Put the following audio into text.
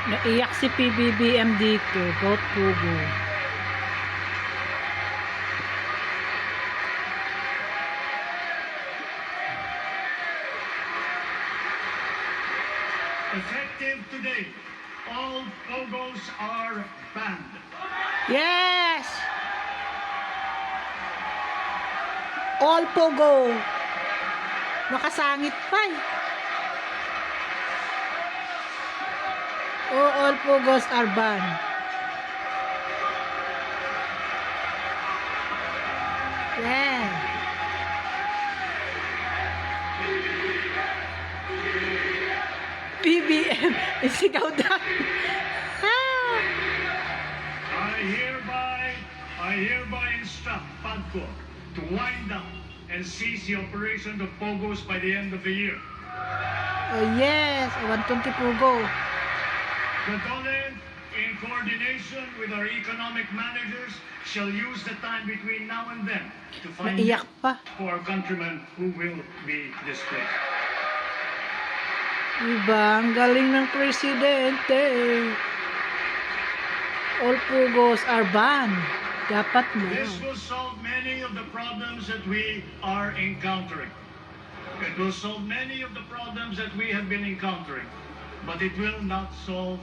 Naiyak si PBBM dito. Vote Pugo. Effective today, all pogos are banned. Yes! All Pogo. Nakasangit pa eh. Oh, all Pogos are banned. Yeah. BBM. Isigaw daw. Ah. I hereby instruct PAGCO to wind down and cease the operation of pogos by the end of the year. Oh yes. 120 Pogo. The DOLE, in coordination with our economic managers, shall use the time between now and then to find Naiyak pa. for our countrymen who will be displaced. Diba? Ang galing ng presidente. All Pogos are banned. Dapat na. This will solve many of the problems that we are encountering. It will solve many of the problems that we have been encountering, but it will not solve